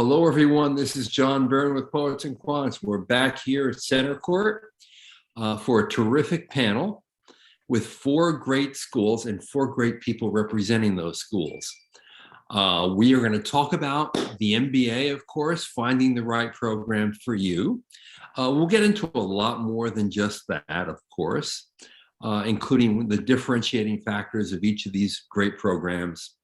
Hello, everyone. This is John Byrne with Poets and Quants. We're back here at Center Court for a terrific panel with 4 great schools and 4 great people representing those schools. We are going to talk about the MBA, of course, finding the right program for you. We'll get into a lot more than just that, of course, including the differentiating factors of each of these great programs.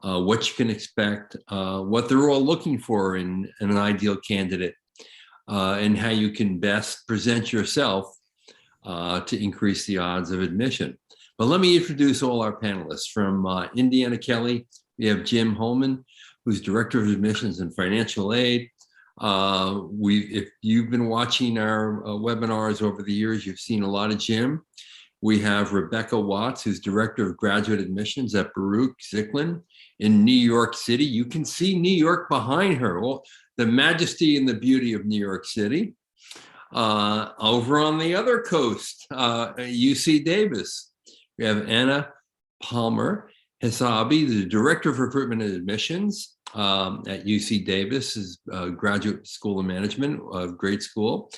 What you can expect, what they're all looking for in an ideal candidate, and how you can best present yourself to increase the odds of admission. But let me introduce all our panelists. From Indiana Kelley, we have Jim Holman, who's Director of Admissions and Financial Aid. If you've been watching our webinars over the years, you've seen a lot of Jim. We have Rebecca Watts, who's Director of Graduate Admissions at Baruch in New York City. You can see New York behind her, well, the majesty and the beauty of New York City. Over on the other coast, UC Davis, we have Anna Palmer Hesabi, the Director of Recruitment and Admissions at UC Davis, is Graduate School of Management, great school.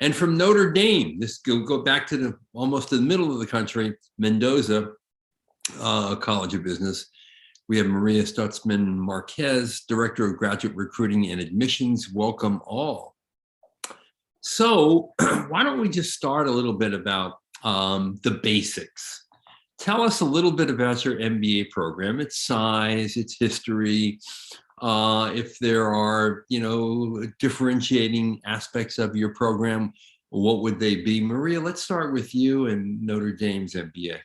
And from Notre Dame, this go back to almost the middle of the country, Mendoza College of Business. We have Maria Stutzman Marquez, Director of Graduate Recruiting and Admissions. Welcome all. So why don't we just start a little bit about the basics. Tell us a little bit about your MBA program, its size, its history, if there are, differentiating aspects of your program, what would they be? Maria, let's start with you and Notre Dame's MBA.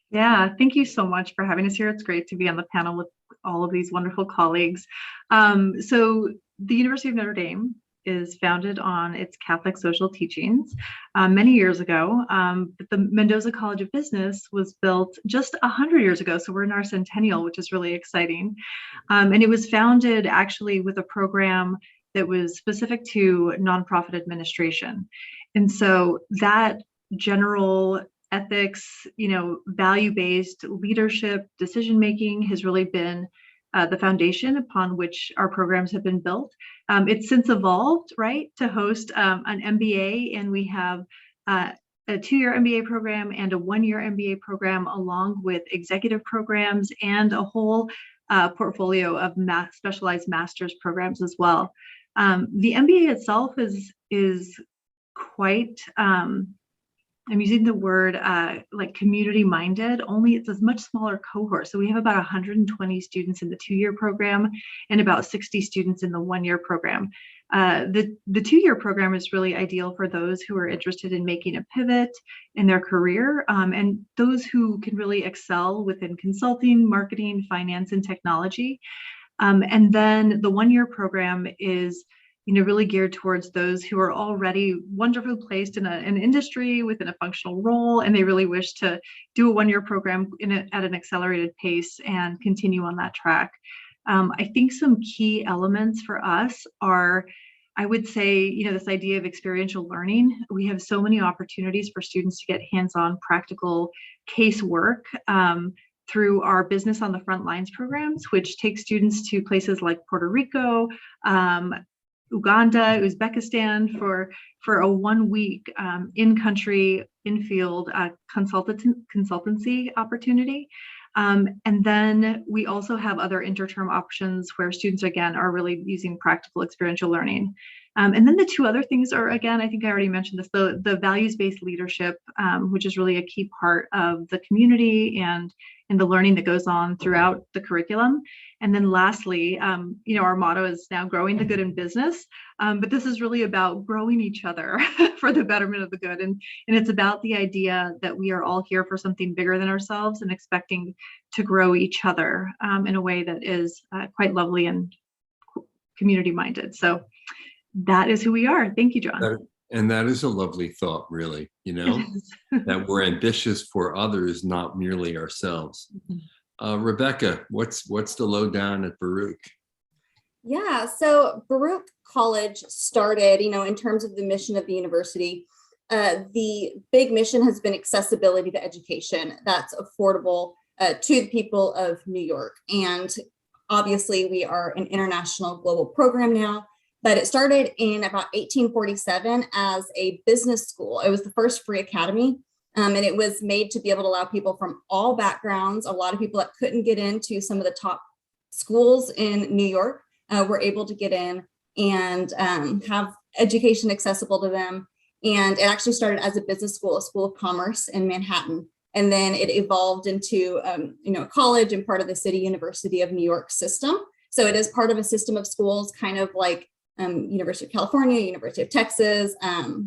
Yeah, thank you so much for having us here. It's great to be on the panel with all of these wonderful colleagues. So the University of Notre Dame is founded on its Catholic social teachings many years ago. But the Mendoza College of Business was built just 100 years ago. So we're in our centennial, which is really exciting. And it was founded actually with a program that was specific to nonprofit administration. And so that general ethics, value-based leadership, decision-making has really been the foundation upon which our programs have been built. It's since evolved, right, to host an MBA, and we have a 2-year MBA program and a 1-year MBA program, along with executive programs and a whole portfolio of specialized master's programs as well. The MBA itself is quite, I'm using the word like community minded, only it's a much smaller cohort. So we have about 120 students in the 2-year program and about 60 students in the 1-year program. The 2-year program is really ideal for those who are interested in making a pivot in their career, and those who can really excel within consulting, marketing, finance, and technology. And then the 1-year program is really geared towards those who are already wonderfully placed in an industry within a functional role, and they really wish to do a 1-year program at an accelerated pace and continue on that track. I think some key elements for us are, I would say, this idea of experiential learning. We have so many opportunities for students to get hands-on practical casework through our Business on the Front Lines programs, which take students to places like Puerto Rico, Uganda, Uzbekistan for a 1-week in-country, in-field consultancy opportunity. And then we also have other interterm options where students, again, are really using practical experiential learning. And then the 2 other things are, again, I think I already mentioned this, the values-based leadership, which is really a key part of the community and the learning that goes on throughout the curriculum. And then lastly, our motto is now growing the good in business, but this is really about growing each other for the betterment of the good. And it's about the idea that we are all here for something bigger than ourselves and expecting to grow each other in a way that is quite lovely and community minded. So that is who we are. Thank you, John. And that is a lovely thought, really, that we're ambitious for others, not merely ourselves. Rebecca, what's the lowdown at Baruch? Yeah, so Baruch College started, in terms of the mission of the university, the big mission has been accessibility to education that's affordable to the people of New York. And Obviously, we are an international global program now, but it started in about 1847 as a business school. It was the first free academy, and it was made to be able to allow people from all backgrounds. A lot of people that couldn't get into some of the top schools in New York were able to get in and have education accessible to them. And it actually started as a business school, a school of commerce in Manhattan. And then it evolved into a college and part of the City University of New York system. So it is part of a system of schools, kind of like University of California, University of Texas,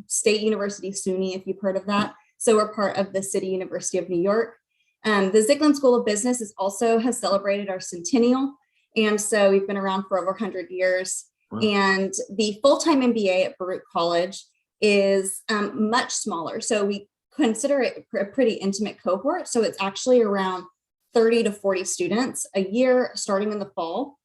State University SUNY, if you've heard of that. So we're part of the City University of New York. The Zicklin School of Business has celebrated our centennial. And so we've been around for over 100 years. Wow. And the full-time MBA at Baruch College is much smaller. So we consider it a pretty intimate cohort. So it's actually around 30 to 40 students a year starting in the fall.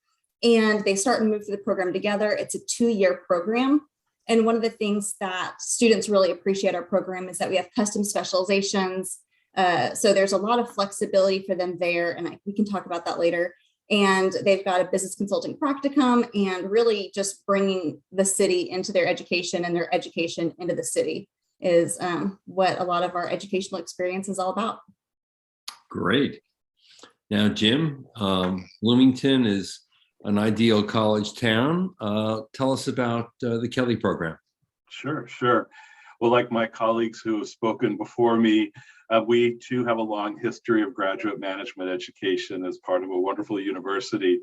And they start and move through the program together. It's a 2-year program. And one of the things that students really appreciate our program is that we have custom specializations. So there's a lot of flexibility for them there. And we can talk about that later. And they've got a business consulting practicum and really just bringing the city into their education and their education into the city is what a lot of our educational experience is all about. Great. Now, Jim, Bloomington is an ideal college town. Tell us about the Kelley program. Sure. Well, like my colleagues who have spoken before me, we too have a long history of graduate management education as part of a wonderful university.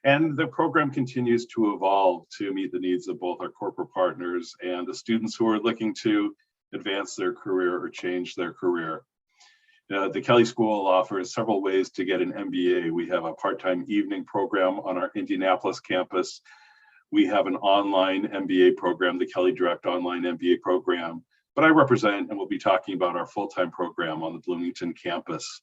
And the program continues to evolve to meet the needs of both our corporate partners and the students who are looking to advance their career or change their career. The Kelley School offers several ways to get an MBA. We have a part-time evening program on our Indianapolis campus. We have an online MBA program, the Kelley Direct Online MBA program. But I represent and will be talking about our full-time program on the Bloomington campus.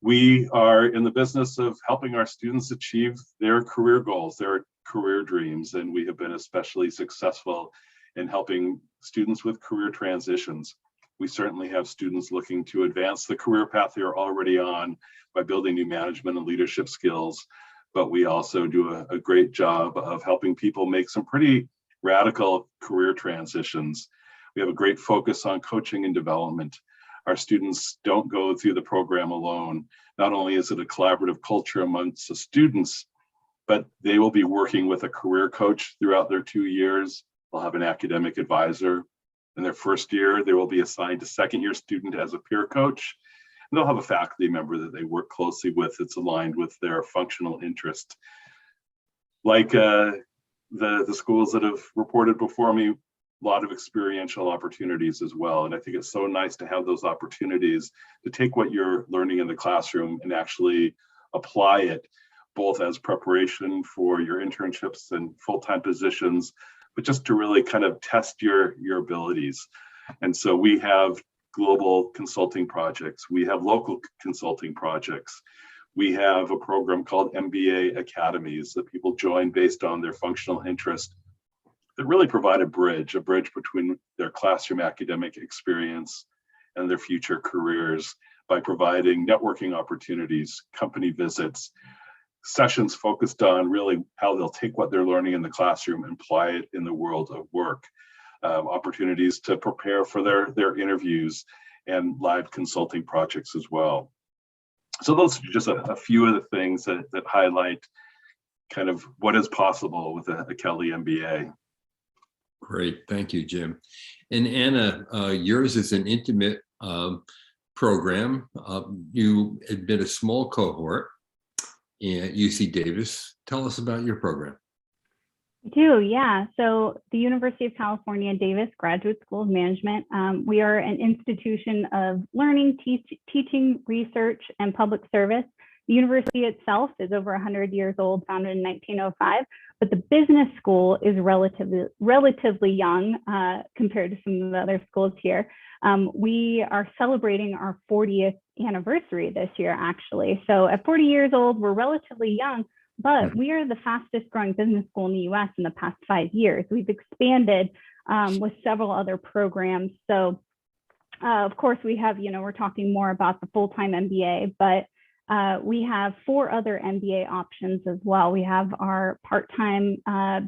We are in the business of helping our students achieve their career goals, their career dreams, and we have been especially successful in helping students with career transitions. We certainly have students looking to advance the career path they are already on by building new management and leadership skills, but we also do a great job of helping people make some pretty radical career transitions. We have a great focus on coaching and development. Our students don't go through the program alone. Not only is it a collaborative culture amongst the students, but they will be working with a career coach throughout their 2 years. They'll have an academic advisor. In their first year, they will be assigned a second-year student as a peer coach. And they'll have a faculty member that they work closely with that's aligned with their functional interest. Like the schools that have reported before me, a lot of experiential opportunities as well. And I think it's so nice to have those opportunities to take what you're learning in the classroom and actually apply it, both as preparation for your internships and full-time positions, but just to really kind of test your abilities. And so we have global consulting projects. We have local consulting projects. We have a program called MBA academies that people join based on their functional interest that really provide a bridge between their classroom academic experience and their future careers by providing networking opportunities, company visits, sessions focused on really how they'll take what they're learning in the classroom and apply it in the world of work, opportunities to prepare for their interviews and live consulting projects as well. So those are just a few of the things that highlight kind of what is possible with a Kelley MBA. Great, thank you, Jim. And Anna, yours is an intimate program. You admit a small cohort at UC Davis. Tell us about your program. I do, yeah. So the University of California, Davis Graduate School of Management, we are an institution of learning, teaching, research, and public service. The university itself is over 100 years old, founded in 1905, but the business school is relatively young compared to some of the other schools here. We are celebrating our 40th anniversary this year, actually. So at 40 years old, we're relatively young, but we are the fastest growing business school in the US in the past 5 years. We've expanded with several other programs. So of course we have, we're talking more about the full-time MBA, but We have 4 other MBA options as well. We have our part-time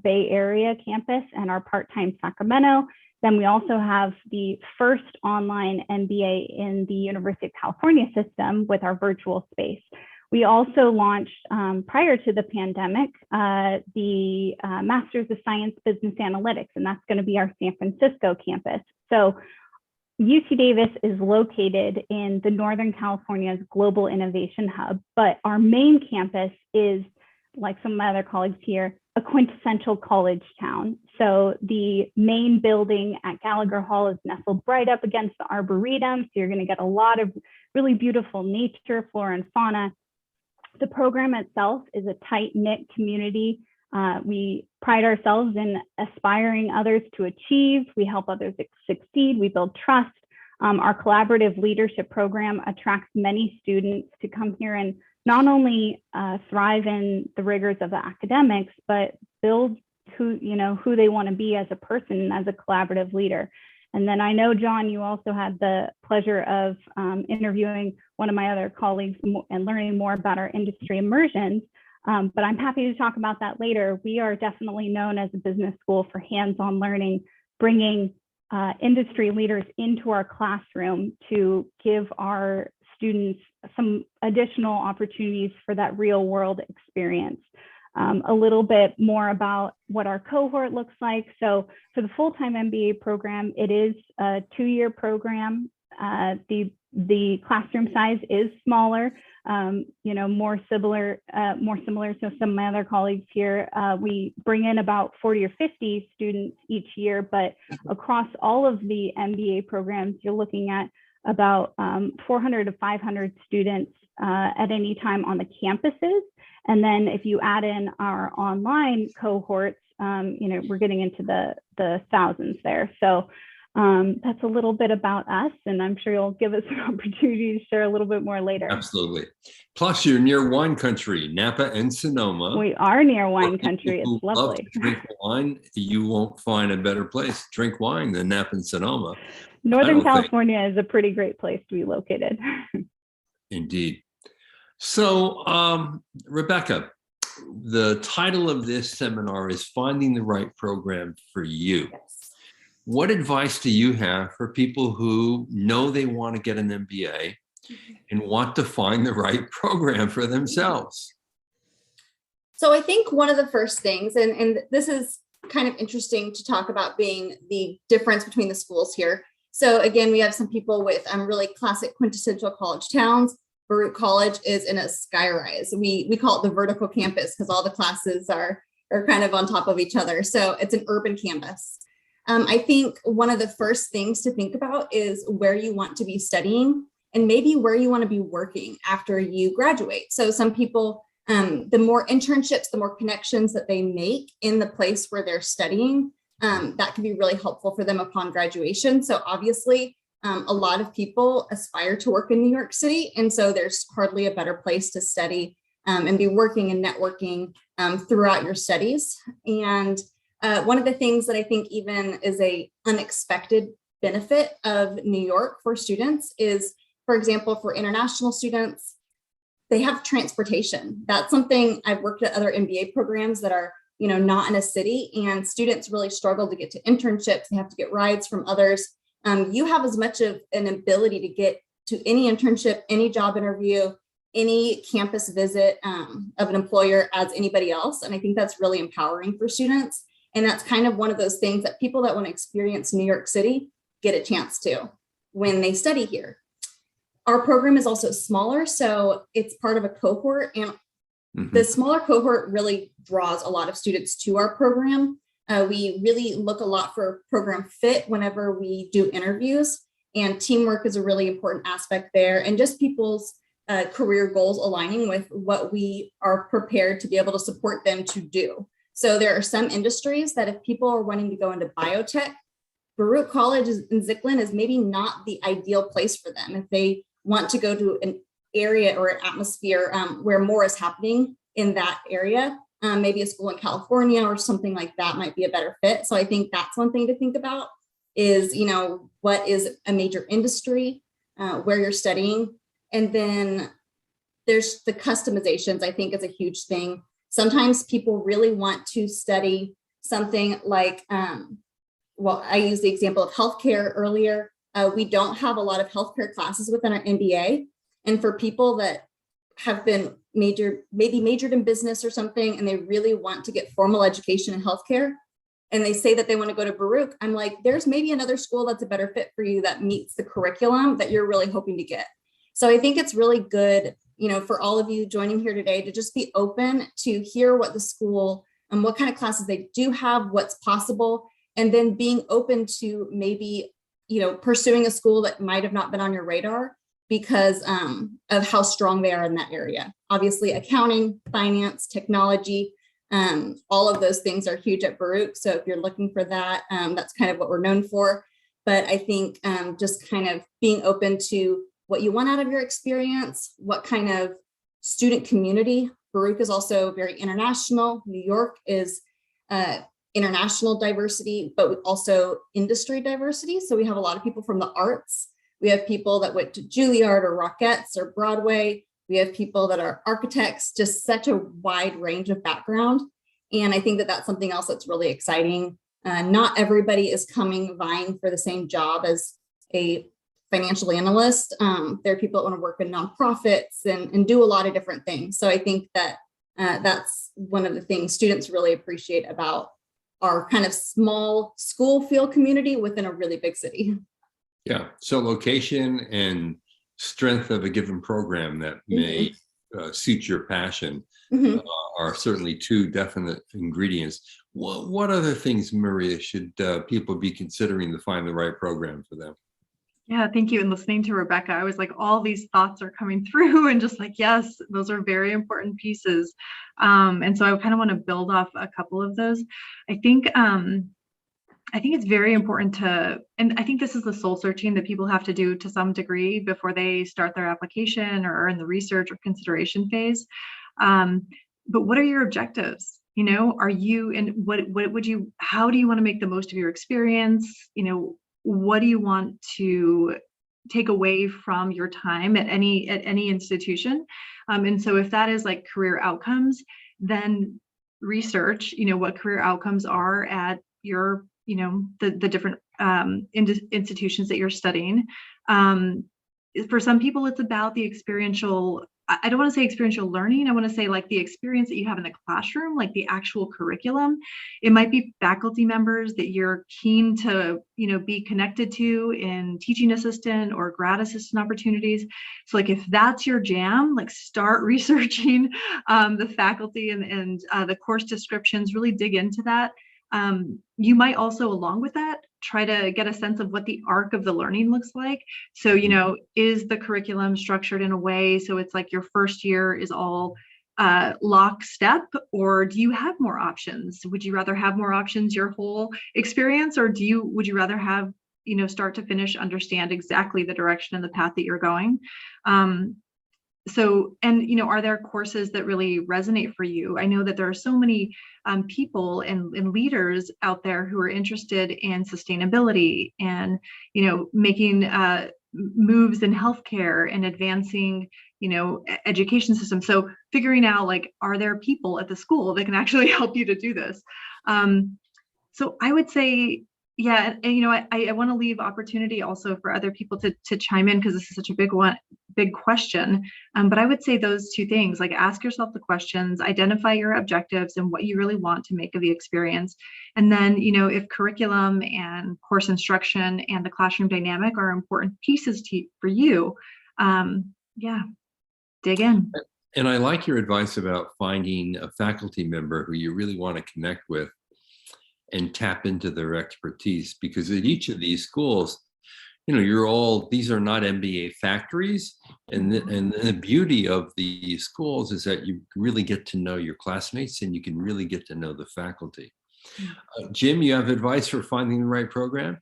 Bay Area campus and our part-time Sacramento. Then we also have the first online MBA in the University of California system with our virtual space. We also launched, prior to the pandemic, the Masters of Science Business Analytics, and that's going to be our San Francisco campus. So UC Davis is located in the Northern California's Global Innovation Hub, but our main campus is, like some of my other colleagues here, a quintessential college town. So the main building at Gallagher Hall is nestled right up against the Arboretum. So you're going to get a lot of really beautiful nature, flora and fauna. The program itself is a tight-knit community. We pride ourselves in aspiring others to achieve. We help others succeed. We build trust. Our collaborative leadership program attracts many students to come here and not only thrive in the rigors of the academics, but build who they want to be as a person and as a collaborative leader. And then I know, John, you also had the pleasure of interviewing one of my other colleagues and learning more about our industry immersions. But I'm happy to talk about that later. We are definitely known as a business school for hands-on learning, bringing industry leaders into our classroom to give our students some additional opportunities for that real world experience. A little bit more about what our cohort looks like. So for the full-time MBA program, it is a 2-year program. The classroom size is smaller, more similar to some of my other colleagues here. We bring in about 40 or 50 students each year, but across all of the MBA programs, you're looking at about 400 to 500 students at any time on the campuses. And then if you add in our online cohorts, we're getting into the thousands there. So that's a little bit about us, and I'm sure you'll give us an opportunity to share a little bit more later. Absolutely. Plus, you're near wine country, Napa and Sonoma. We are near wine country. It's lovely. Love to drink wine. You won't find a better place to drink wine than Napa and Sonoma. Northern California is a pretty great place to be located. Indeed. So, Rebecca, the title of this seminar is Finding the Right Program for You. Yes. What advice do you have for people who know they want to get an MBA and want to find the right program for themselves? So I think one of the first things, and this is kind of interesting to talk about, being the difference between the schools here. So again, we have some people with really classic quintessential college towns. Baruch College is in a skyrise. We call it the vertical campus because all the classes are kind of on top of each other. So it's an urban campus. I think one of the first things to think about is where you want to be studying and maybe where you want to be working after you graduate. So some people, the more internships, the more connections that they make in the place where they're studying, that can be really helpful for them upon graduation. So obviously, a lot of people aspire to work in New York City, and so there's hardly a better place to study and be working and networking throughout your studies. And one of the things that I think even is a unexpected benefit of New York for students is, for example, for international students, they have transportation. That's something I've worked at other MBA programs that are, not in a city, and students really struggle to get to internships. They have to get rides from others. You have as much of an ability to get to any internship, any job interview, any campus visit of an employer as anybody else. And I think that's really empowering for students. And that's kind of one of those things that people that want to experience New York City get a chance to when they study here. Our program is also smaller, so it's part of a cohort. And the smaller cohort really draws a lot of students to our program. We really look a lot for program fit whenever we do interviews, and teamwork is a really important aspect there, and just people's career goals aligning with what we are prepared to be able to support them to do. So there are some industries that if people are wanting to go into biotech, Baruch College in Zicklin is maybe not the ideal place for them. If they want to go to an area or an atmosphere where more is happening in that area, maybe a school in California or something like that might be a better fit. So I think that's one thing to think about is, what is a major industry, where you're studying. And then there's the customizations, I think, is a huge thing. Sometimes people really want to study something like, well, I used the example of healthcare earlier. We don't have a lot of healthcare classes within our MBA. And for people that have been maybe majored in business or something, and they really want to get formal education in healthcare, and they say that they want to go to Baruch, I'm like, there's maybe another school that's a better fit for you that meets the curriculum that you're really hoping to get. So I think it's really good, you know, for all of you joining here today to just be open to hear what the school and what kind of classes they do have, what's possible, and then being open to maybe, you know, pursuing a school that might have not been on your radar because of how strong they are in that area. Obviously, accounting, finance, technology, all of those things are huge at Baruch. So if you're looking for that, that's kind of what we're known for. But I think just kind of being open to what you want out of your experience, what kind of student community. Baruch is also very international. New York is international diversity, but also industry diversity. So we have a lot of people from the arts. We have people that went to Juilliard or Rockettes or Broadway. We have people that are architects, just such a wide range of background. And I think that that's something else that's really exciting. Not everybody is vying for the same job as a financial analyst. There are people that want to work in nonprofits and do a lot of different things. So I think that that's one of the things students really appreciate about our kind of small school feel community within a really big city. Yeah, so location and strength of a given program that may suit your passion are certainly two definite ingredients. What other things, Maria, should people be considering to find the right program for them? Yeah, thank you. And listening to Rebecca, I was like, all these thoughts are coming through and just like, yes, those are very important pieces. And so I kind of want to build off a couple of those. I think it's very important to, and I think this is the soul searching that people have to do to some degree before they start their application or in the research or consideration phase. But what are your objectives? You know, are you, and what would you, how do you want to make the most of your experience? You know, what do you want to take away from your time at any institution? And so if that is like career outcomes, then research, you know, what career outcomes are at your, you know, the different institutions that you're studying. For some people, it's about the experiential, I don't want to say experiential learning. I want to say like the experience that you have in the classroom, like the actual curriculum. It might be faculty members that you're keen to, you know, be connected to in teaching assistant or grad assistant opportunities. So like if that's your jam, like start researching the faculty and the course descriptions, really dig into that. You might also, along with that, try to get a sense of what the arc of the learning looks like. So, you know, is the curriculum structured in a way so it's like your first year is all lockstep, or do you have more options? Would you rather have more options your whole experience, or would you rather have, you know, start to finish understand exactly the direction and the path that you're going? So, and, you know, are there courses that really resonate for you? I know that there are so many people and leaders out there who are interested in sustainability and, you know, making moves in healthcare and advancing, you know, education system. So figuring out like, are there people at the school that can actually help you to do this? So I would say, yeah, and you know, I want to leave opportunity also for other people to chime in because this is such a big question. But I would say those two things, like ask yourself the questions, identify your objectives and what you really want to make of the experience. And then, you know, if curriculum and course instruction and the classroom dynamic are important pieces for you, yeah, dig in. And I like your advice about finding a faculty member who you really want to connect with and tap into their expertise, because at each of these schools, you know, these are not MBA factories. And the beauty of the schools is that you really get to know your classmates and you can really get to know the faculty. Jim, you have advice for finding the right program?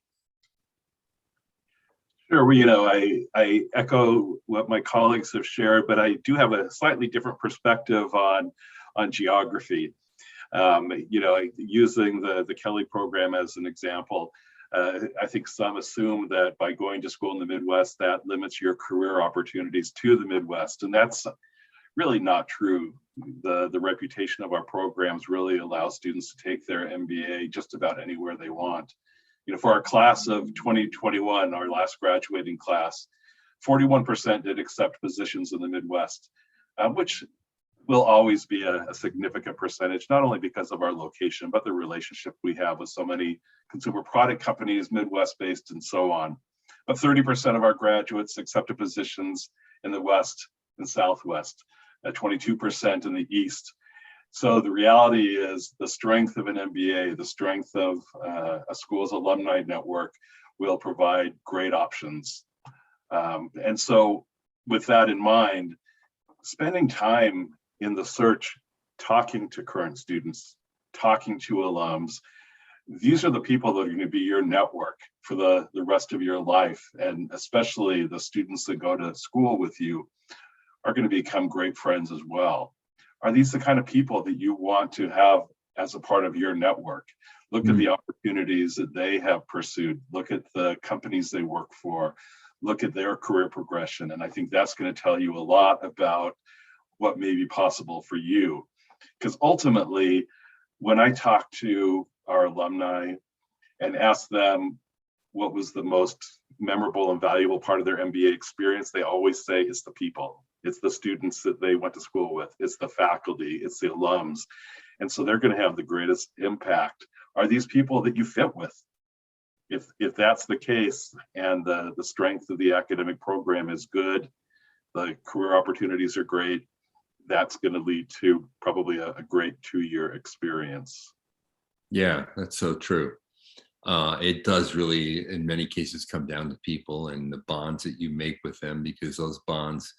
Sure. Well, you know, I echo what my colleagues have shared, but I do have a slightly different perspective on geography. You know, using the Kelley program as an example, I think some assume that by going to school in the Midwest, that limits your career opportunities to the Midwest. And that's really not true. The reputation of our programs really allows students to take their MBA just about anywhere they want. For our class of 2021, our last graduating class, 41% did accept positions in the Midwest, which will always be a significant percentage, not only because of our location, but the relationship we have with so many consumer product companies, Midwest-based and so on. But 30% of our graduates accepted positions in the West and Southwest, 22% in the East. So the reality is the strength of an MBA, the strength of a school's alumni network will provide great options. And so with that in mind, spending time in the search, talking to current students, talking to alums, these are the people that are going to be your network for the rest of your life. And especially the students that go to school with you are going to become great friends as well. Are these the kind of people that you want to have as a part of your network? Look at the opportunities that they have pursued. Look at the companies they work for. Look at their career progression. And I think that's going to tell you a lot about what may be possible for you. Because ultimately, when I talk to our alumni and ask them what was the most memorable and valuable part of their MBA experience, they always say it's the people. It's the students that they went to school with. It's the faculty. It's the alums. And so they're going to have the greatest impact. Are these people that you fit with? If that's the case, and the strength of the academic program is good, the career opportunities are great, that's going to lead to probably a great 2-year experience. Yeah, that's so true. It does really, in many cases, come down to people and the bonds that you make with them, because those bonds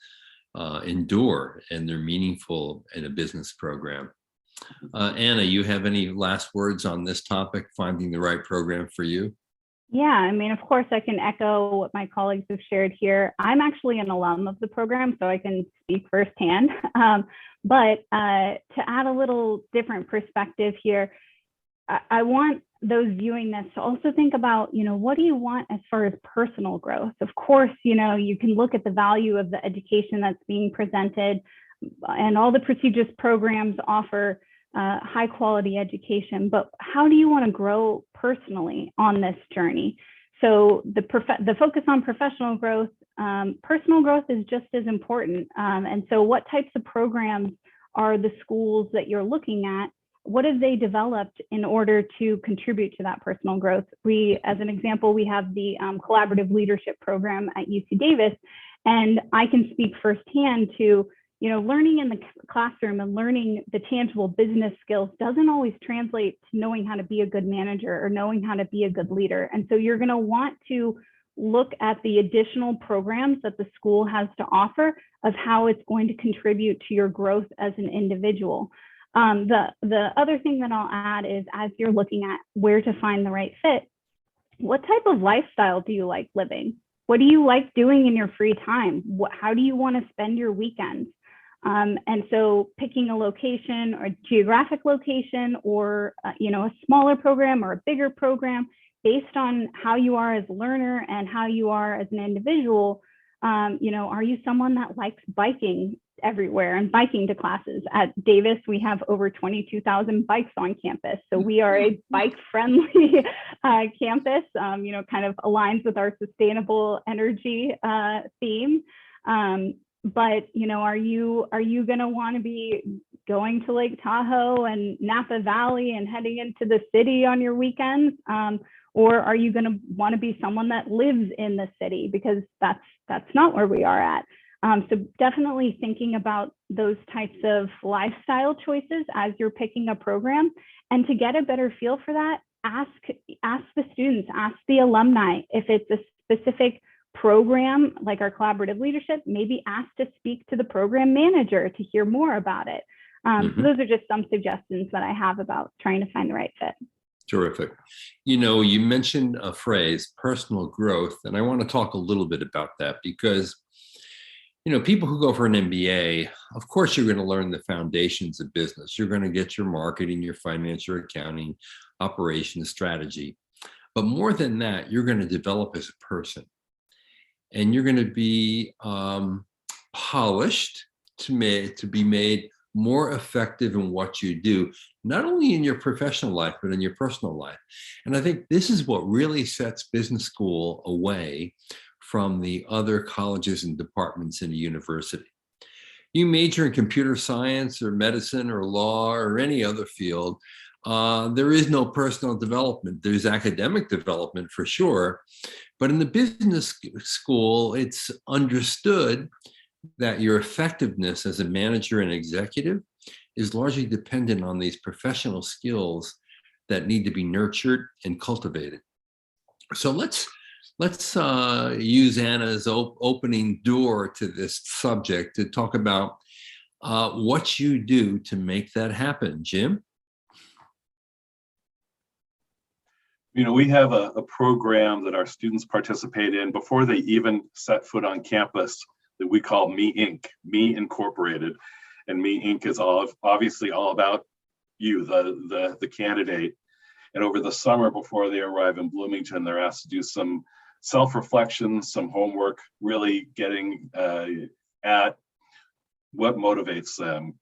endure and they're meaningful in a business program. Anna, you have any last words on this topic, finding the right program for you? Yeah, I mean, of course, I can echo what my colleagues have shared here. I'm actually an alum of the program, so I can speak firsthand. But to add a little different perspective here, I want those viewing this to also think about, what do you want as far as personal growth? Of course, you can look at the value of the education that's being presented, and all the prestigious programs offer high quality education, but how do you want to grow personally on this journey? So the focus on professional growth, personal growth is just as important. And so what types of programs are the schools that you're looking at? What have they developed in order to contribute to that personal growth? As an example, we have the collaborative leadership program at UC Davis, and I can speak firsthand to learning in the classroom and learning the tangible business skills doesn't always translate to knowing how to be a good manager or knowing how to be a good leader. And so you're going to want to look at the additional programs that the school has to offer of how it's going to contribute to your growth as an individual. The other thing that I'll add is, as you're looking at where to find the right fit, what type of lifestyle do you like living? What do you like doing in your free time? How do you want to spend your weekends? And so picking a location or geographic location, or a smaller program or a bigger program based on how you are as a learner and how you are as an individual. Are you someone that likes biking everywhere and biking to classes? At Davis, we have over 22,000 bikes on campus. So we are a bike-friendly campus, kind of aligns with our sustainable energy theme. But are you going to want to be going to Lake Tahoe and Napa Valley and heading into the city on your weekends? Or are you going to want to be someone that lives in the city? Because that's not where we are at. So definitely thinking about those types of lifestyle choices as you're picking a program. And to get a better feel for that, ask the students, ask the alumni. If it's a specific program like our collaborative leadership, maybe ask to speak to the program manager to hear more about it. So those are just some suggestions that I have about trying to find the right fit. Terrific. You mentioned a phrase, personal growth, and I want to talk a little bit about that, because people who go for an MBA, of course, you're going to learn the foundations of business. You're going to get your marketing, your financial, accounting, operations, strategy. But more than that, you're going to develop as a person. And you're going to be polished to be made more effective in what you do, not only in your professional life, but in your personal life. And I think this is what really sets business school away from the other colleges and departments in a university. You major in computer science or medicine or law or any other field, there is no personal development. There's academic development for sure, but in the business school, it's understood that your effectiveness as a manager and executive is largely dependent on these professional skills that need to be nurtured and cultivated. So let's use Anna's opening door to this subject to talk about what you do to make that happen. Jim? You know, we have a program that our students participate in before they even set foot on campus that we call Me Inc., Me Incorporated. And Me Inc. is obviously all about you, the candidate. And over the summer before they arrive in Bloomington, they're asked to do some self-reflection, some homework, really getting at what motivates them.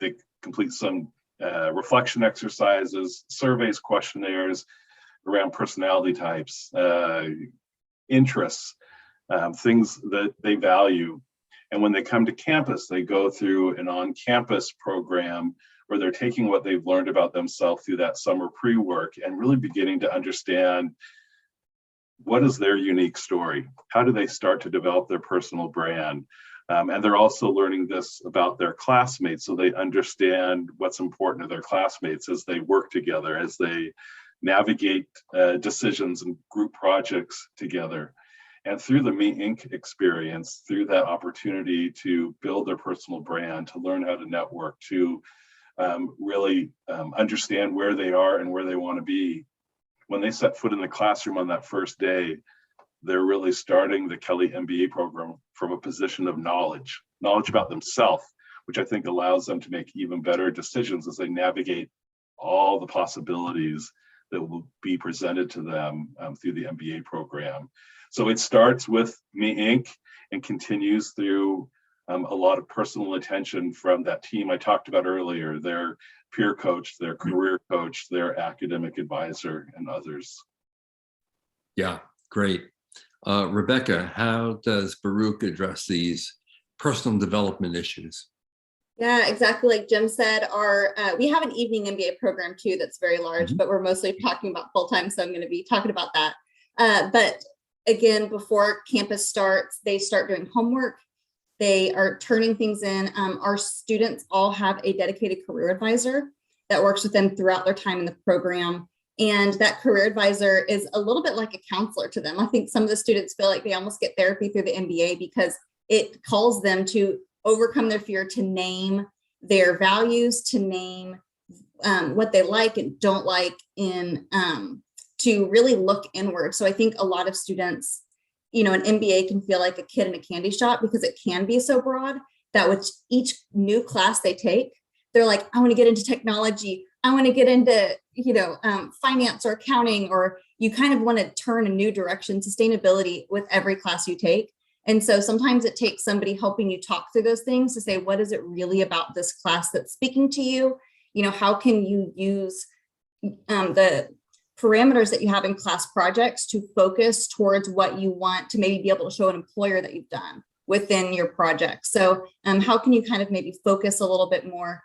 They complete some reflection exercises, surveys, questionnaires around personality types, interests, things that they value. And when they come to campus, they go through an on-campus program where they're taking what they've learned about themselves through that summer pre-work and really beginning to understand what is their unique story? How do they start to develop their personal brand? And they're also learning this about their classmates, so they understand what's important to their classmates as they work together, as they navigate decisions and group projects together. And through the Me Inc. experience, through that opportunity to build their personal brand, to learn how to network, to really understand where they are and where they want to be, when they set foot in the classroom on that first day, they're really starting the Kelley MBA program from a position of knowledge about themselves, which I think allows them to make even better decisions as they navigate all the possibilities that will be presented to them through the MBA program. So it starts with Me Inc. and continues through a lot of personal attention from that team I talked about earlier, their peer coach, their career coach, their academic advisor, and others. Yeah, great. Rebecca, how does Baruch address these personal development issues? Yeah, exactly like Jim said, we have an evening MBA program too that's very large, but we're mostly talking about full-time, so I'm going to be talking about that. But again, before campus starts, they start doing homework. They are turning things in. Our students all have a dedicated career advisor that works with them throughout their time in the program. And that career advisor is a little bit like a counselor to them. I think some of the students feel like they almost get therapy through the MBA because it calls them to overcome their fear, to name their values, to name what they like and don't like, in to really look inward. So I think a lot of students, you know, an MBA can feel like a kid in a candy shop because it can be so broad that with each new class they take, they're like, I want to get into technology. I want to get into, you know, finance or accounting, or you kind of want to turn a new direction, sustainability, with every class you take. And so sometimes it takes somebody helping you talk through those things to say, what is it really about this class that's speaking to you? You know, how can you use the parameters that you have in class projects to focus towards what you want to maybe be able to show an employer that you've done within your project? So how can you kind of maybe focus a little bit more?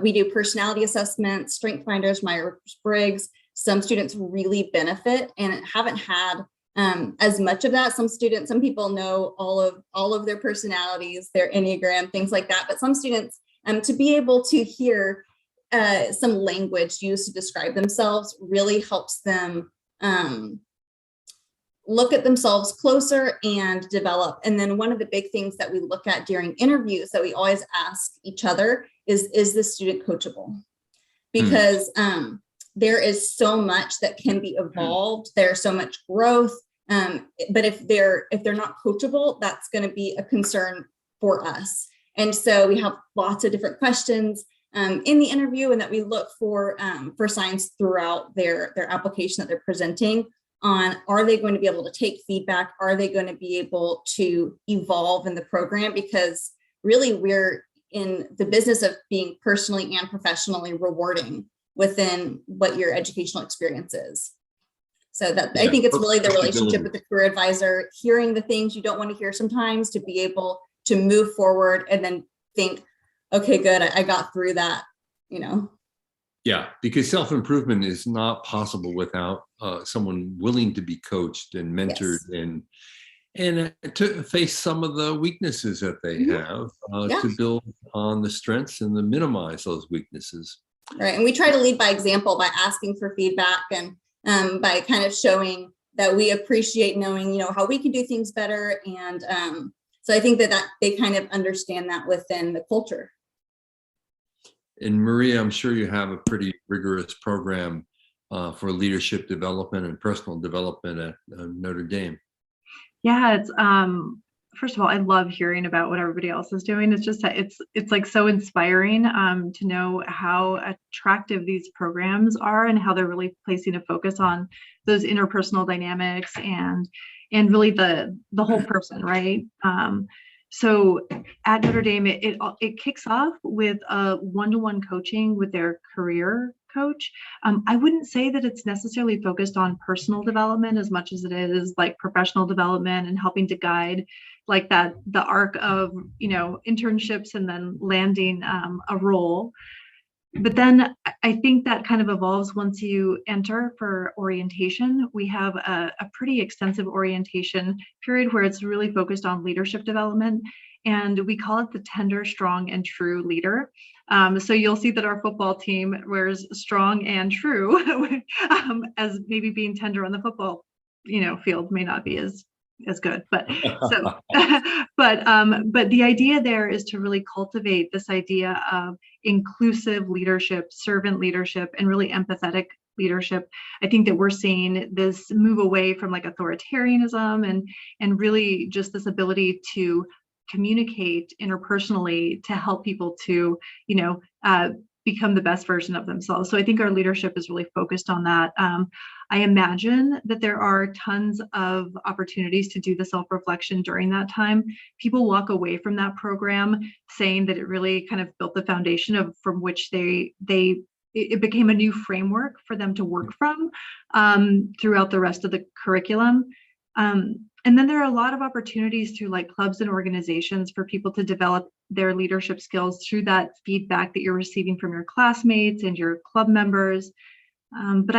We do personality assessments, strength finders, Myers-Briggs. Some students really benefit and haven't had as much of that. Some people know all of their personalities, their Enneagram, things like that. But some students, to be able to hear some language used to describe themselves really helps them look at themselves closer and develop. And then one of the big things that we look at during interviews that we always ask each other is the student coachable? Because there is so much that can be evolved. There's so much growth. But if they're not coachable, that's going to be a concern for us. And so we have lots of different questions in the interview, and that we look for signs throughout their application that they're presenting on, are they going to be able to take feedback? Are they going to be able to evolve in the program? Because really in the business of being personally and professionally rewarding within what your educational experience is. So that I think it's really the relationship with the career advisor, hearing the things you don't want to hear sometimes, to be able to move forward and then think, okay, good, I got through that, you know. Yeah, because self-improvement is not possible without someone willing to be coached and mentored, and to face some of the weaknesses that they have, to build on the strengths and to minimize those weaknesses. Right, and we try to lead by example by asking for feedback and by kind of showing that we appreciate knowing, you know, how we can do things better. And so I think that they kind of understand that within the culture. And Maria, I'm sure you have a pretty rigorous program for leadership development and personal development at Notre Dame. Yeah, it's first of all, I love hearing about what everybody else is doing. It's just it's like so inspiring to know how attractive these programs are and how they're really placing a focus on those interpersonal dynamics and really the whole person, right? So at Notre Dame, it kicks off with a one-to-one coaching with their career coach. I wouldn't say that it's necessarily focused on personal development as much as it is like professional development and helping to guide like the arc of, you know, internships and then landing a role. But then I think that kind of evolves once you enter for orientation. We have a pretty extensive orientation period where it's really focused on leadership development. And we call it the tender, strong, and true leader. So you'll see that our football team wears strong and true, as maybe being tender on the football, you know, field may not be as good, but so but the idea there is to really cultivate this idea of inclusive leadership, servant leadership, and really empathetic leadership. I think that we're seeing this move away from like authoritarianism and really just this ability to communicate interpersonally to help people to, you know, become the best version of themselves. So I think our leadership is really focused on that. I imagine that there are tons of opportunities to do the self-reflection during that time. People walk away from that program saying that it really kind of built the foundation from which it became a new framework for them to work from throughout the rest of the curriculum. And then there are a lot of opportunities through like clubs and organizations for people to develop their leadership skills through that feedback that you're receiving from your classmates and your club members. But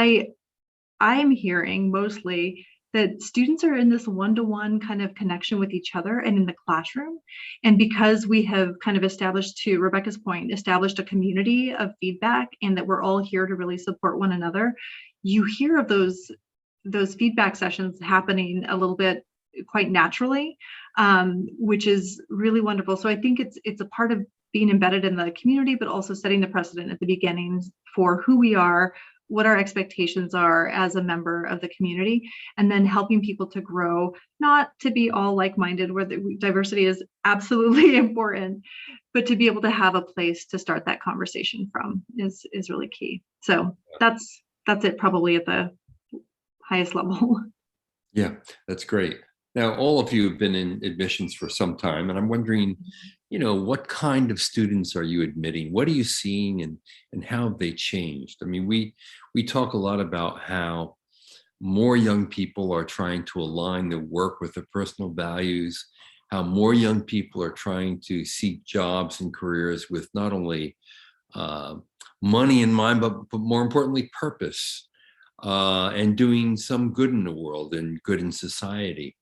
I'm hearing mostly that students are in this one-to-one kind of connection with each other and in the classroom. And because we have kind of established, to Rebecca's point, established a community of feedback and that we're all here to really support one another, you hear of those feedback sessions happening a little bit quite naturally, which is really wonderful. So I think it's a part of being embedded in the community, but also setting the precedent at the beginnings for who we are, what our expectations are as a member of the community, and then helping people to grow, not to be all like-minded, where the diversity is absolutely important, but to be able to have a place to start that conversation from is really key. So that's it probably at the highest level. Yeah, that's great. Now, all of you have been in admissions for some time, and I'm wondering, you know, what kind of students are you admitting? What are you seeing, and how have they changed? I mean, we talk a lot about how more young people are trying to align their work with their personal values, how more young people are trying to seek jobs and careers with not only money in mind, but more importantly, purpose, and doing some good in the world and good in society.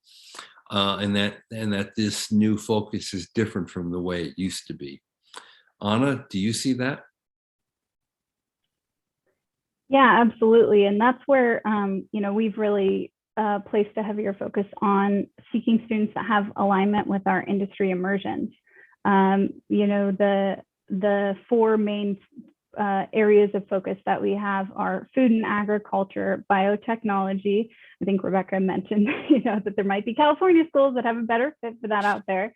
And that this new focus is different from the way it used to be. Anna, do you see that? Yeah, absolutely. And that's where, you know, we've really placed a heavier focus on seeking students that have alignment with our industry immersions. You know, the four main areas of focus that we have are food and agriculture, biotechnology. I think Rebecca mentioned, you know, that there might be California schools that have a better fit for that out there.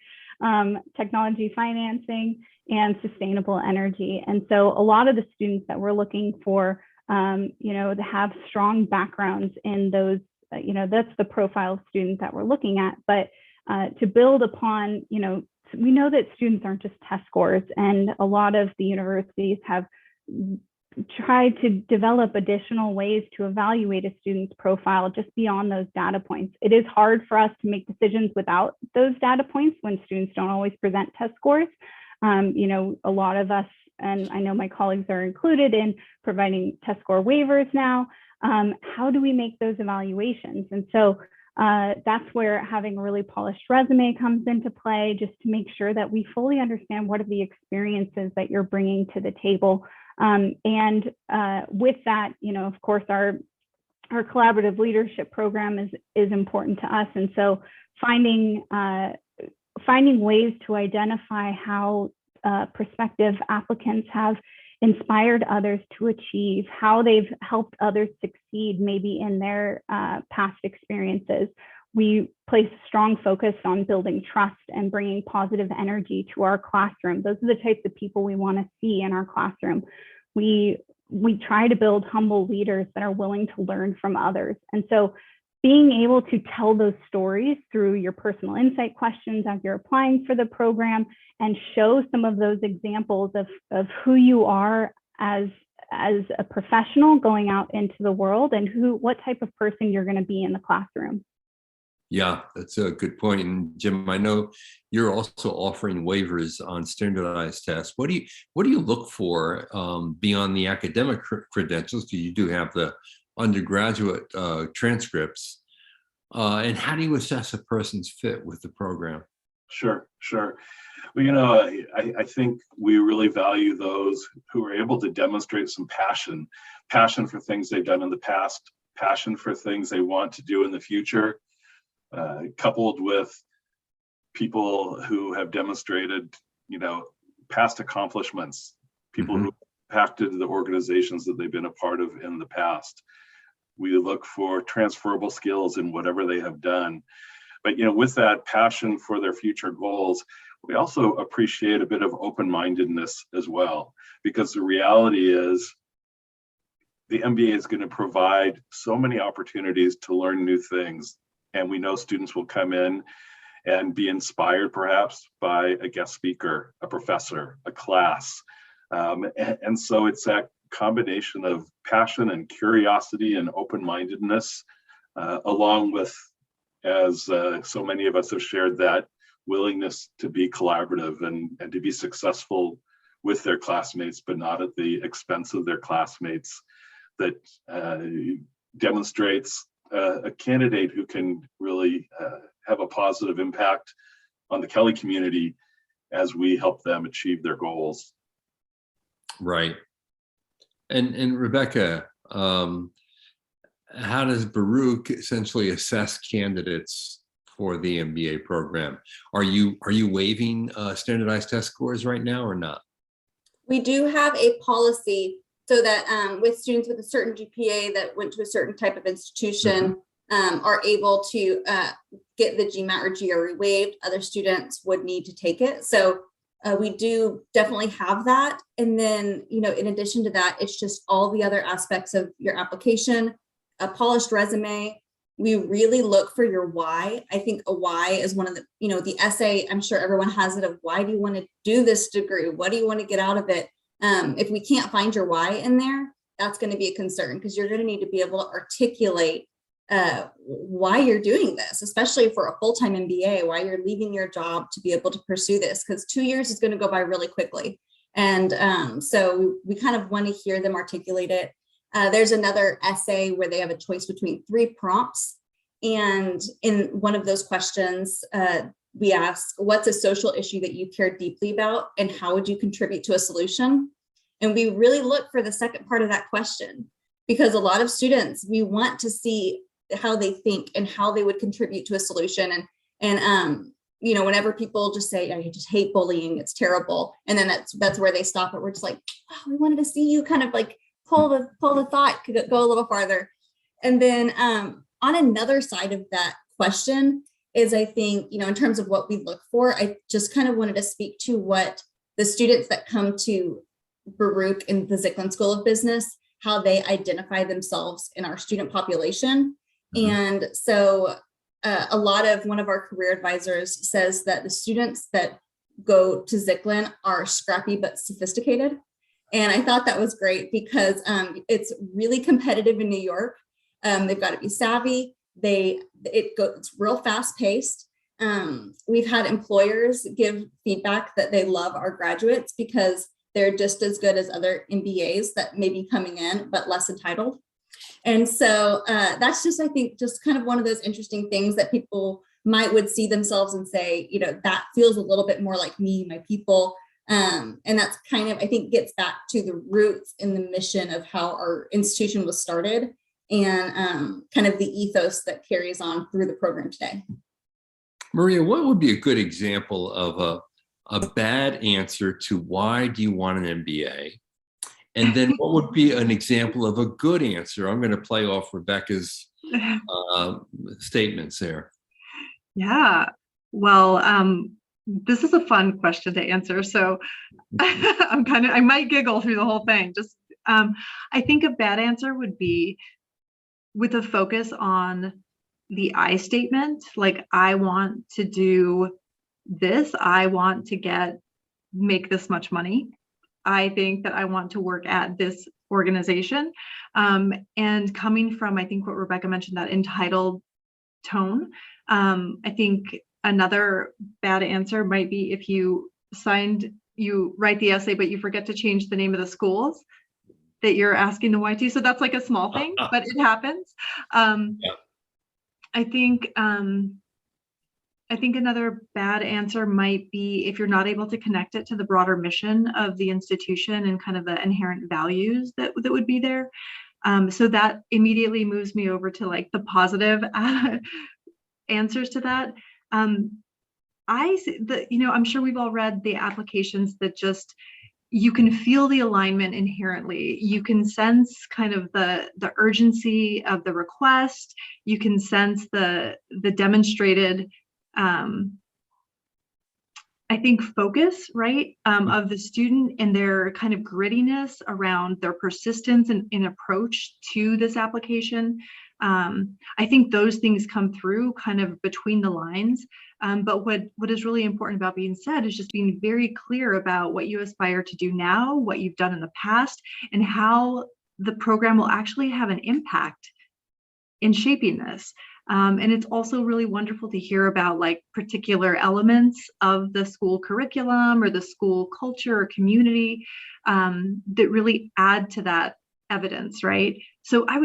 Technology financing and sustainable energy. And so a lot of the students that we're looking for, you know, to have strong backgrounds in those, you know, that's the profile of student that we're looking at. But to build upon, you know, we know that students aren't just test scores, and a lot of the universities have tried to develop additional ways to evaluate a student's profile just beyond those data points. It is hard for us to make decisions without those data points when students don't always present test scores. You know, a lot of us, and I know my colleagues are included in providing test score waivers now. How do we make those evaluations? And so that's where having a really polished resume comes into play, just to make sure that we fully understand what are the experiences that you're bringing to the table. And with that, you know, of course, our collaborative leadership program is important to us. And so finding ways to identify how prospective applicants have inspired others to achieve, how they've helped others succeed maybe in their past experiences. We place a strong focus on building trust and bringing positive energy to our classroom. Those are the types of people we want to see in our classroom. We try to build humble leaders that are willing to learn from others. And so being able to tell those stories through your personal insight questions as you're applying for the program, and show some of those examples of who you are as a professional going out into the world, and what type of person you're going to be in the classroom. Yeah, that's a good point. And Jim, I know you're also offering waivers on standardized tests. What do you look for beyond the academic credentials? Because you do have the undergraduate transcripts. And how do you assess a person's fit with the program? Sure. Well, you know, I think we really value those who are able to demonstrate some passion for things they've done in the past, passion for things they want to do in the future, coupled with people who have demonstrated, you know, past accomplishments, people who impacted the organizations that they've been a part of in the past. We look for transferable skills in whatever they have done. But, you know, with that passion for their future goals, we also appreciate a bit of open-mindedness as well, because the reality is the MBA is going to provide so many opportunities to learn new things. And we know students will come in and be inspired perhaps by a guest speaker, a professor, a class. And so it's that combination of passion and curiosity and open-mindedness, along with, as so many of us have shared, that willingness to be collaborative and to be successful with their classmates, but not at the expense of their classmates, that demonstrates a candidate who can really have a positive impact on the Kelley community as we help them achieve their goals. Right. And Rebecca, how does Baruch essentially assess candidates for the MBA program? Are you waiving standardized test scores right now or not? We do have a policy so that with students with a certain GPA that went to a certain type of institution are able to get the GMAT or GRE waived. Other students would need to take it. So we do definitely have that. And then, you know, in addition to that, it's just all the other aspects of your application, a polished resume. We really look for your why. I think a why is one of the, you know, the essay, I'm sure everyone has it, of why do you want to do this degree? What do you want to get out of it? If we can't find your why in there, that's going to be a concern, because you're going to need to be able to articulate why you're doing this, especially for a full-time MBA, why you're leaving your job to be able to pursue this, because 2 years is going to go by really quickly. And so we kind of want to hear them articulate it. There's another essay where they have a choice between 3 prompts. And in one of those questions, we ask, what's a social issue that you care deeply about, and how would you contribute to a solution? And we really look for the second part of that question, because a lot of students, we want to see how they think and how they would contribute to a solution. And you know, whenever people just say, I just hate bullying, it's terrible, and then that's where they stop it. We're just like, oh, we wanted to see you kind of like pull the thought, go a little farther. And then on another side of that question is, I think, you know, in terms of what we look for, I just kind of wanted to speak to what the students that come to Baruch in the Zicklin School of Business, how they identify themselves in our student population. And so one of our career advisors says that the students that go to Zicklin are scrappy but sophisticated. And I thought that was great because it's really competitive in New York. They've got to be savvy. It's real fast paced. We've had employers give feedback that they love our graduates because they're just as good as other MBAs that may be coming in, but less entitled. And so that's just, I think, just kind of one of those interesting things that people would see themselves and say, you know, that feels a little bit more like me, my people. And that's kind of, I think, gets back to the roots in the mission of how our institution was started and kind of the ethos that carries on through the program today. Maria, what would be a good example of a bad answer to why do you want an MBA? And then what would be an example of a good answer? I'm going to play off Rebecca's statements there. Yeah, well, this is a fun question to answer. So I might giggle through the whole thing. Just, I think a bad answer would be with a focus on the I statement, like I want to do this, I want to make this much money. I think that I want to work at this organization. And coming from, I think what Rebecca mentioned, that entitled tone, I think another bad answer might be if you write the essay, but you forget to change the name of the schools that you're asking the why to. So that's like a small thing, but it happens. Yeah. I think another bad answer might be if you're not able to connect it to the broader mission of the institution and kind of the inherent values that would be there. So that immediately moves me over to like the positive answers to that. I'm sure we've all read the applications that just, you can feel the alignment inherently. You can sense kind of the urgency of the request. You can sense the demonstrated, I think, focus, right, of the student and their kind of grittiness around their persistence in approach to this application. I think those things come through kind of between the lines. But what is really important about being said is just being very clear about what you aspire to do now, what you've done in the past, and how the program will actually have an impact in shaping this. And it's also really wonderful to hear about like particular elements of the school curriculum or the school culture or community that really add to that evidence, right? So I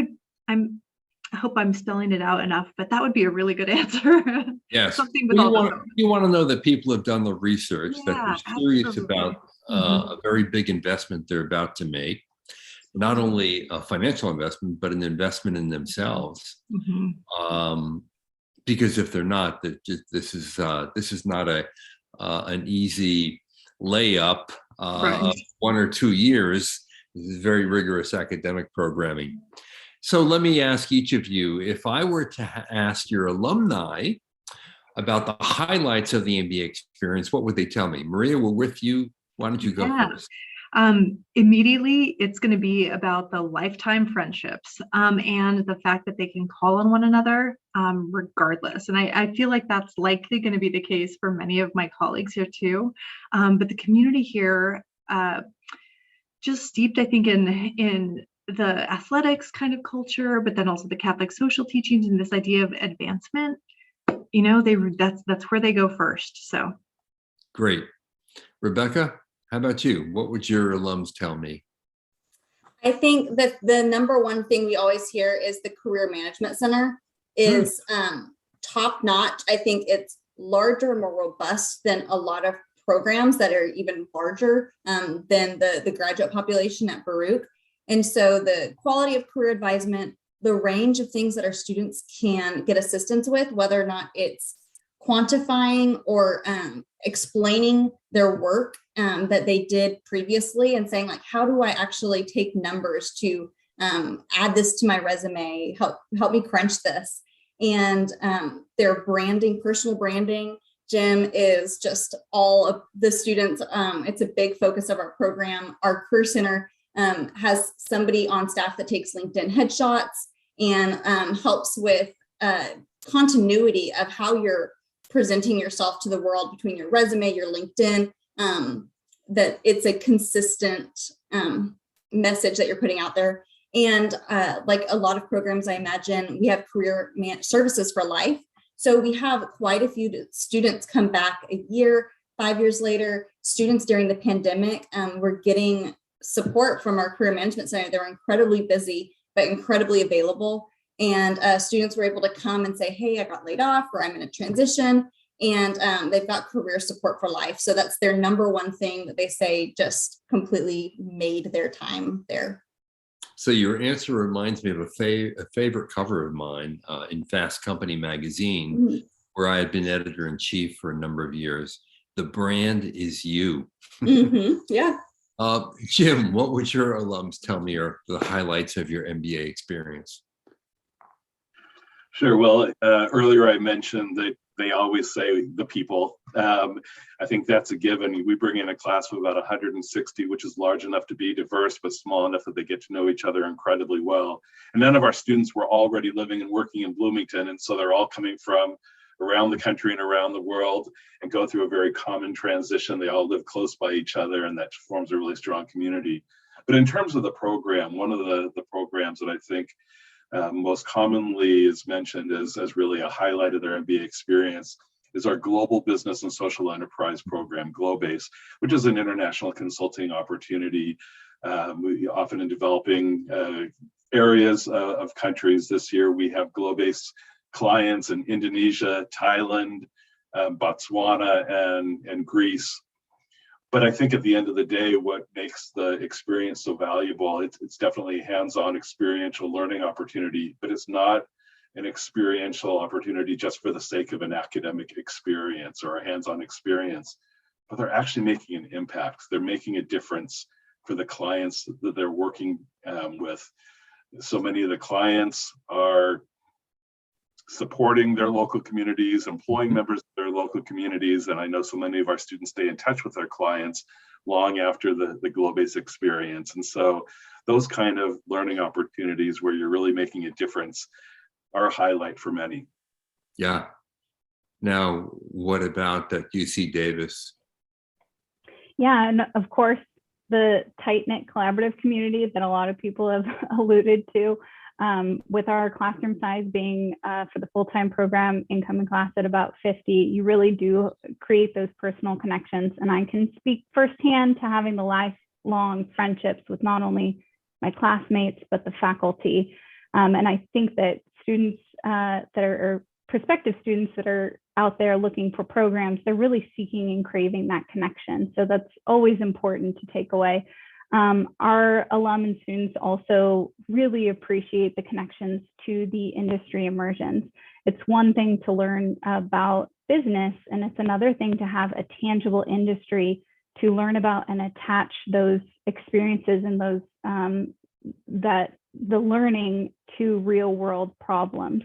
hope I'm spelling it out enough, but that would be a really good answer. Yes. Something with you want to know that people have done the research, that they're serious absolutely. about a very big investment they're about to make, not only a financial investment, but an investment in themselves. Mm-hmm. Because if they're not, this is not an easy layup of 1 or 2 years. This is very rigorous academic programming. So let me ask each of you, if I were to ask your alumni about the highlights of the MBA experience, what would they tell me? Maria, we're with you. Why don't you go first? Immediately, it's going to be about the lifetime friendships and the fact that they can call on one another regardless. And I feel like that's likely going to be the case for many of my colleagues here too. But the community here, just steeped, I think, in the athletics kind of culture, but then also the Catholic social teachings and this idea of advancement, you know, that's where they go first. So great. Rebecca, how about you? What would your alums tell me? I think that the number one thing we always hear is the Career Management Center is top notch. I think it's larger and more robust than a lot of programs that are even larger than the graduate population at Baruch. And so the quality of career advisement, the range of things that our students can get assistance with, whether or not it's quantifying or explaining their work that they did previously and saying, like, how do I actually take numbers to add this to my resume, help me crunch this. And their branding, personal branding. Jim is just all of the students. It's a big focus of our program. Our Career Center has somebody on staff that takes LinkedIn headshots and helps with continuity of how your presenting yourself to the world between your resume, your LinkedIn, that it's a consistent message that you're putting out there. And like a lot of programs, I imagine we have career services for life. So we have quite a few students come back a year, 5 years later. Students during the pandemic were getting support from our career management center. They were incredibly busy, but incredibly available. And students were able to come and say, hey, I got laid off, or I'm in a transition. And they've got career support for life. So that's their number one thing that they say just completely made their time there. So your answer reminds me of a favorite cover of mine in Fast Company magazine, where I had been editor-in-chief for a number of years. The brand is you. Yeah. Jim, what would your alums tell me are the highlights of your MBA experience? Sure. Well, earlier I mentioned that they always say the people. I think that's a given. We bring in a class of about 160, which is large enough to be diverse, but small enough that they get to know each other incredibly well. And none of our students were already living and working in Bloomington. And so they're all coming from around the country and around the world and go through a very common transition. They all live close by each other, and that forms a really strong community. But in terms of the program, one of the programs that I think most commonly is mentioned as really a highlight of their MBA experience is our Global Business and Social Enterprise program, GloBase, which is an international consulting opportunity, often in developing areas of countries. This year we have GloBase clients in Indonesia, Thailand, Botswana, and Greece. But I think at the end of the day, what makes the experience so valuable, it's definitely a hands-on experiential learning opportunity, but it's not an experiential opportunity just for the sake of an academic experience or a hands-on experience, but they're actually making an impact. They're making a difference for the clients that they're working with. So many of the clients are supporting their local communities, employing members of their local communities. And I know so many of our students stay in touch with their clients long after the GloBase experience. And so those kind of learning opportunities where you're really making a difference are a highlight for many. Yeah. Now, what about at UC Davis? Yeah, and of course, the tight-knit collaborative community that a lot of people have alluded to. With our classroom size being for the full-time program incoming class at about 50, you really do create those personal connections. And I can speak firsthand to having the lifelong friendships with not only my classmates, but the faculty. And I think that students that are prospective students that are out there looking for programs, they're really seeking and craving that connection. So that's always important to take away. Our alum and students also really appreciate the connections to the industry immersions. It's one thing to learn about business, and it's another thing to have a tangible industry to learn about and attach those experiences and those the learning to real world problems.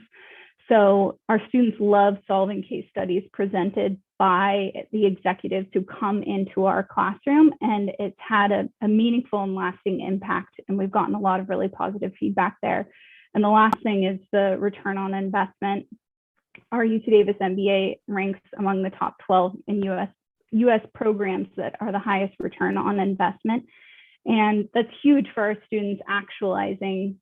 So our students love solving case studies presented by the executives who come into our classroom, and it's had a meaningful and lasting impact. And we've gotten a lot of really positive feedback there. And the last thing is the return on investment. Our UC Davis MBA ranks among the top 12 in US programs that are the highest return on investment. And that's huge for our students actualizing,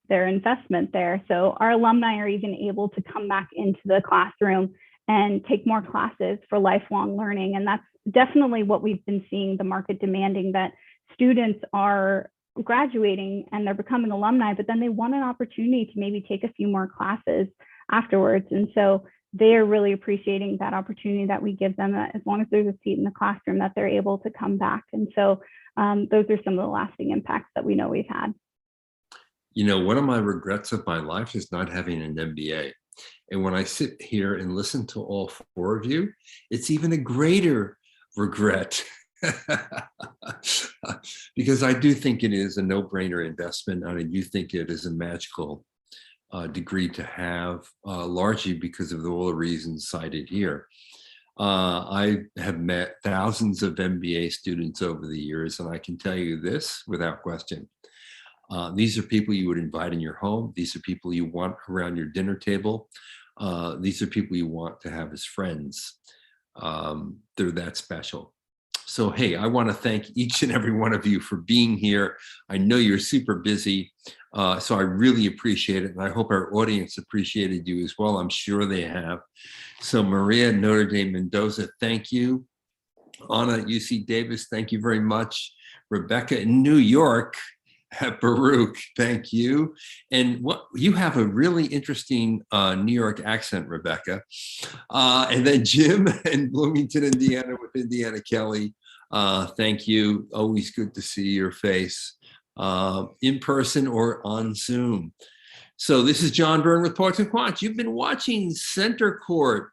their investment there. So our alumni are even able to come back into the classroom and take more classes for lifelong learning. And that's definitely what we've been seeing, the market demanding, that students are graduating and they're becoming alumni, but then they want an opportunity to maybe take a few more classes afterwards. And so they're really appreciating that opportunity that we give them, that as long as there's a seat in the classroom, that they're able to come back. And so those are some of the lasting impacts that we know we've had. One of my regrets of my life is not having an MBA. And when I sit here and listen to all four of you, it's even a greater regret because I do think it is a no-brainer investment. And I do think it is a magical degree to have, largely because of all the reasons cited here. I have met thousands of MBA students over the years, and I can tell you this without question. These are people you would invite in your home. These are people you want around your dinner table. These are people you want to have as friends. They're that special. So, hey, I want to thank each and every one of you for being here. I know you're super busy, so I really appreciate it. And I hope our audience appreciated you as well. I'm sure they have. So Maria, Notre Dame Mendoza, thank you. Anna at UC Davis, thank you very much. Rebecca in New York at Baruch, thank you. And what you have a really interesting New York accent, Rebecca. And then Jim in Bloomington, Indiana with Indiana Kelley, thank you. Always good to see your face in person or on Zoom. So this is John Byrne with Poets and Quants. You've been watching Center Court.